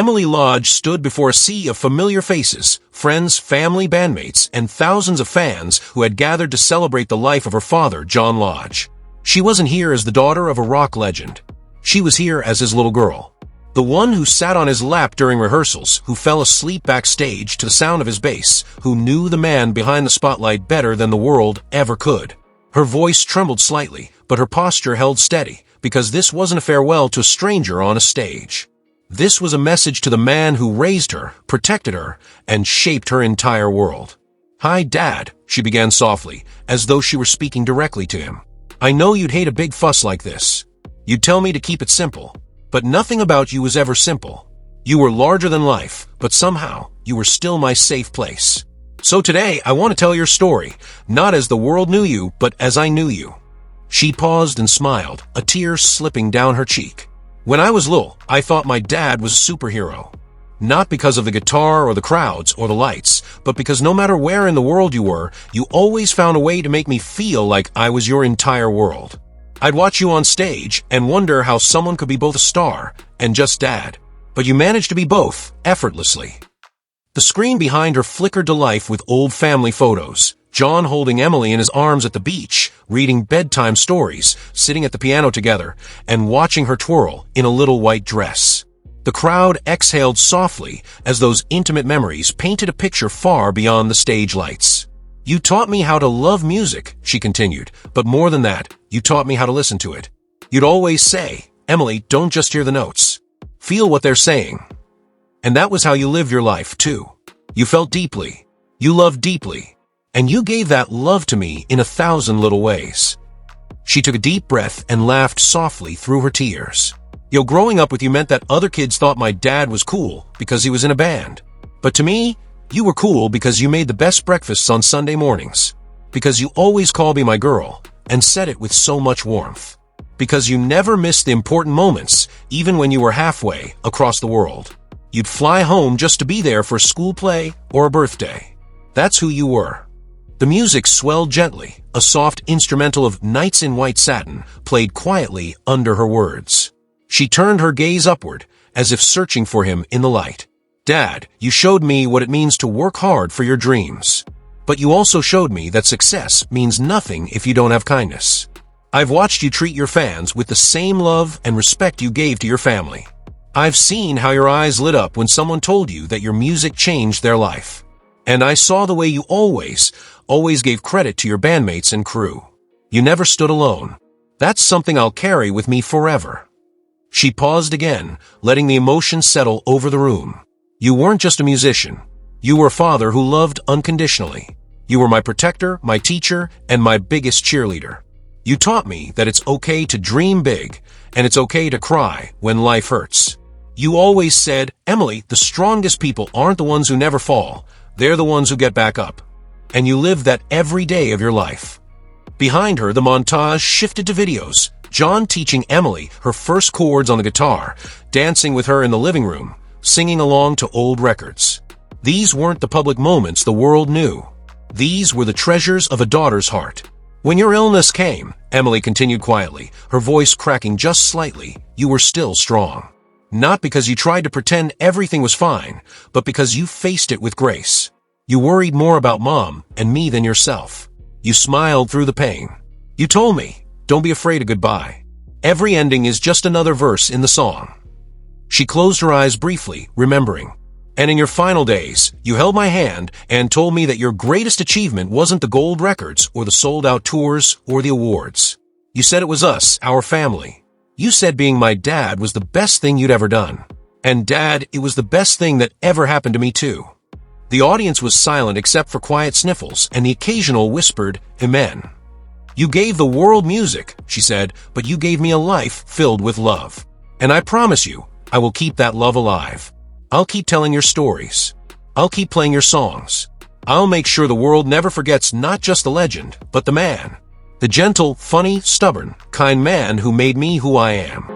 Emily Lodge stood before a sea of familiar faces, friends, family, bandmates, and thousands of fans who had gathered to celebrate the life of her father, John Lodge. She wasn't here as the daughter of a rock legend. She was here as his little girl. The one who sat on his lap during rehearsals, who fell asleep backstage to the sound of his bass, who knew the man behind the spotlight better than the world ever could. Her voice trembled slightly, but her posture held steady, because this wasn't a farewell to a stranger on a stage. This was a message to the man who raised her, protected her, and shaped her entire world. "Hi, Dad," she began softly, as though she were speaking directly to him. "I know you'd hate a big fuss like this. You'd tell me to keep it simple. But nothing about you was ever simple. You were larger than life, but somehow, you were still my safe place. So today, I want to tell your story, not as the world knew you, but as I knew you." She paused and smiled, a tear slipping down her cheek. "When I was little, I thought my dad was a superhero. Not because of the guitar or the crowds or the lights, but because no matter where in the world you were, you always found a way to make me feel like I was your entire world. I'd watch you on stage and wonder how someone could be both a star and just dad. But you managed to be both, effortlessly." The screen behind her flickered to life with old family photos. John holding Emily in his arms at the beach, reading bedtime stories, sitting at the piano together, and watching her twirl in a little white dress. The crowd exhaled softly as those intimate memories painted a picture far beyond the stage lights. "You taught me how to love music," she continued, "but more than that, you taught me how to listen to it. You'd always say, 'Emily, don't just hear the notes. Feel what they're saying.' And that was how you lived your life, too. You felt deeply. You loved deeply. And you gave that love to me in 1,000 little ways." She took a deep breath and laughed softly through her tears. Growing up with you meant that other kids thought my dad was cool because he was in a band. But to me, you were cool because you made the best breakfasts on Sunday mornings. Because you always called me my girl, and said it with so much warmth. Because you never missed the important moments, even when you were halfway across the world. You'd fly home just to be there for a school play or a birthday. That's who you were. The music swelled gently, a soft instrumental of Nights in White Satin played quietly under her words. She turned her gaze upward, as if searching for him in the light. "Dad, you showed me what it means to work hard for your dreams. But you also showed me that success means nothing if you don't have kindness. I've watched you treat your fans with the same love and respect you gave to your family. I've seen how your eyes lit up when someone told you that your music changed their life. And I saw the way you always gave credit to your bandmates and crew. You never stood alone. That's something I'll carry with me forever." She paused again, letting the emotion settle over the room. "You weren't just a musician. You were a father who loved unconditionally. You were my protector, my teacher, and my biggest cheerleader. You taught me that it's okay to dream big, and it's okay to cry when life hurts. You always said, 'Emily, the strongest people aren't the ones who never fall. They're the ones who get back up.' And you lived that every day of your life." Behind her, the montage shifted to videos. John teaching Emily her first chords on the guitar, dancing with her in the living room, singing along to old records. These weren't the public moments the world knew. These were the treasures of a daughter's heart. "When your illness came," Emily continued quietly, her voice cracking just slightly, "you were still strong. Not because you tried to pretend everything was fine, but because you faced it with grace. You worried more about Mom and me than yourself. You smiled through the pain. You told me, 'Don't be afraid of goodbye. Every ending is just another verse in the song.'" She closed her eyes briefly, remembering. "And in your final days, you held my hand and told me that your greatest achievement wasn't the gold records or the sold-out tours or the awards. You said it was us, our family. You said being my dad was the best thing you'd ever done. And Dad, it was the best thing that ever happened to me too." The audience was silent except for quiet sniffles and the occasional whispered, "Amen." "You gave the world music," she said, "but you gave me a life filled with love. And I promise you, I will keep that love alive. I'll keep telling your stories. I'll keep playing your songs. I'll make sure the world never forgets not just the legend, but the man. The gentle, funny, stubborn, kind man who made me who I am."